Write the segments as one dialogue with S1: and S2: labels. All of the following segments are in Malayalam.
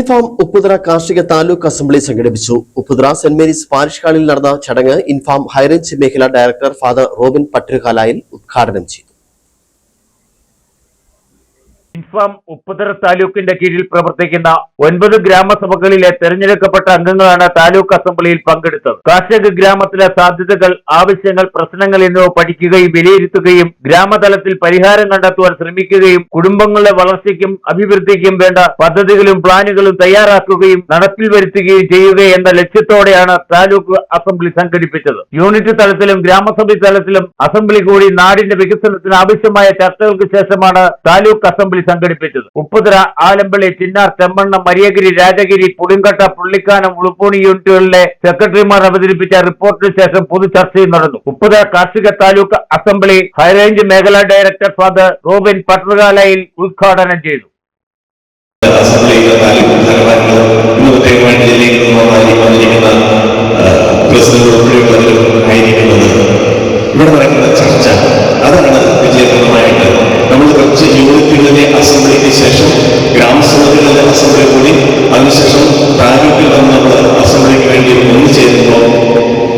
S1: ഇൻഫാം ഉപ്പുതറ കാർഷിക താലൂക്ക് അസംബ്ലി സംഘടിപ്പിച്ചു. ഉപ്പുതറ സെന്റ് മേരീസ് പാരിഷ് ഹാളിൽ നടന്ന ചടങ്ങ് ഇൻഫാം ഹൈറേഞ്ച് മേഖലാ ഡയറക്ടർ ഫാദർ റോബിൻ പട്ടിരുകാലായിൽ ഉദ്ഘാടനം ചെയ്തു.
S2: ഇൻഫാം ഉപ്പുതറ താലൂക്കിന്റെ കീഴിൽ പ്രവർത്തിക്കുന്ന 9 ഗ്രാമസഭകളിലെ തെരഞ്ഞെടുക്കപ്പെട്ട അംഗങ്ങളാണ് താലൂക്ക് അസംബ്ലിയിൽ പങ്കെടുത്തത്. കാർഷിക ഗ്രാമത്തിലെ സാധ്യതകൾ, ആവശ്യങ്ങൾ, പ്രശ്നങ്ങൾ എന്നിവ പഠിക്കുകയും വിലയിരുത്തുകയും ഗ്രാമതലത്തിൽ പരിഹാരം കണ്ടെത്തുവാൻ ശ്രമിക്കുകയും കുടുംബങ്ങളുടെ വളർച്ചയ്ക്കും അഭിവൃദ്ധിക്കും വേണ്ട പദ്ധതികളും പ്ലാനുകളും തയ്യാറാക്കുകയും നടപ്പിൽ വരുത്തുകയും ചെയ്യുക എന്ന ലക്ഷ്യത്തോടെയാണ് താലൂക്ക് അസംബ്ലി സംഘടിപ്പിച്ചത്. യൂണിറ്റ് തലത്തിലും ഗ്രാമസഭ തലത്തിലും അസംബ്ലി കൂടി നാടിന്റെ വികസനത്തിന് ആവശ്യമായ ചർച്ചകൾക്ക് ശേഷമാണ് താലൂക്ക് അസംബ്ലി സംഘടിപ്പിച്ചത്. ഉപ്പുതറ, ആലമ്പളി, ചിന്നാർ, ചെമ്മണ്ണ, മരിയഗിരി, രാജഗിരി, പുളിങ്കട്ട, പുള്ളിക്കാനം, ഉളുപ്പൂണി യൂണിറ്റുകളിലെ സെക്രട്ടറിമാർ അവതരിപ്പിച്ച റിപ്പോർട്ടിന് ശേഷം പൊതുചർച്ചയും നടന്നു. ഉപ്പുതറ കാർഷിക താലൂക്ക് അസംബ്ലി ഹൈറേഞ്ച് മേഖലാ ഡയറക്ടർ ഫാദർ റോബിൻ പട്ടിരുകാലായിൽ ഉദ്ഘാടനം ചെയ്തു.
S3: ഇവിടെ നടക്കുന്ന ചർച്ച അതാണ് വിജയപ്രദമായിട്ട് നമ്മൾ കുറച്ച് യൂണിറ്റുകളിലെ അസംബ്ലിക്ക് ശേഷം ഗ്രാമസഭകളിലെ അസംബ്ലി കൂടി അതിനുശേഷം താലൂക്കിൽ വന്ന് നമ്മൾ അസംബ്ലിക്ക് വേണ്ടി ഒന്നുചേരുമ്പോൾ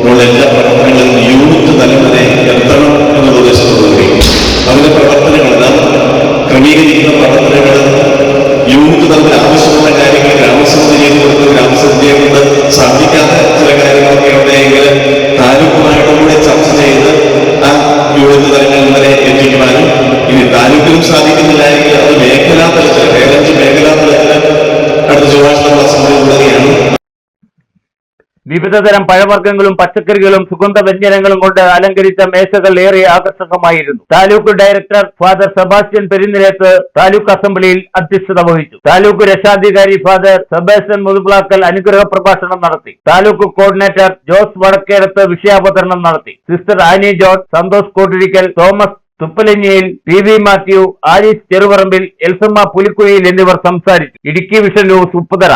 S3: നമ്മളെല്ലാ പ്രവർത്തനങ്ങളും യൂണിറ്റ് തലം വരെ എത്തണം എന്ന ഉദ്ദേശത്തോടുകൂടി അതിന്റെ പ്രവർത്തനങ്ങളെല്ലാം ക്രമീകരിക്കുന്ന പ്രവർത്തനങ്ങൾ യൂണിറ്റ് തലത്തിൽ ആവശ്യമുള്ള കാര്യങ്ങൾ ഗ്രാമസമിതി ചെയ്ത് കൊടുത്ത് ഗ്രാമസമിതിയെ കൊണ്ട് സാധിക്കാത്ത ചില കാര്യങ്ങളൊക്കെ ഉണ്ടെങ്കിൽ താലൂക്കുമായിട്ടുകൂടെ ചർച്ച ചെയ്ത് ആ യൂണിറ്റ് തലങ്ങളിൽ വരെ എത്തിക്കുവാനും ഇനി താലൂക്കിലും സാധിക്കുന്നില്ലായെങ്കിൽ അത് മേഖലാ തലത്തിൽ ഹൈറേഞ്ച് മേഖലാ തലത്തിൽ അടുത്ത ചൊവ്വാഴ്ച നമ്മൾ അസംബ്ലി തുടങ്ങിയാണ്.
S2: വിവിധതരം പഴവർഗ്ഗങ്ങളും പച്ചക്കറികളും സുഗന്ധവ്യഞ്ജനങ്ങളും കൊണ്ട് അലങ്കരിച്ച മേശകൾ ഏറെ ആകർഷകമായിരുന്നു. Taluk director father Sebastian Perinirath taluk അസംബ്ലിയിൽ അധ്യക്ഷത വഹിച്ചു. താലൂക്ക് രക്ഷാധികാരി ഫാദർ സെബാസ്റ്റ്യൻ മുതുപ്ലാക്കൽ അനുഗ്രഹ പ്രഭാഷണം നടത്തി. താലൂക്ക് കോർഡിനേറ്റർ ജോസ് വടക്കേടത്ത് വിഷയാവതരണം നടത്തി. Sister Annie John, Santhosh Kottirikkal, Thomas Thuppalanjiyil, PV Mathew, Aris Cheruparambil, Elsamma Pulikkuzhiyil എന്നിവർ സംസാരിച്ചു. Idukki vision news, Upputhara.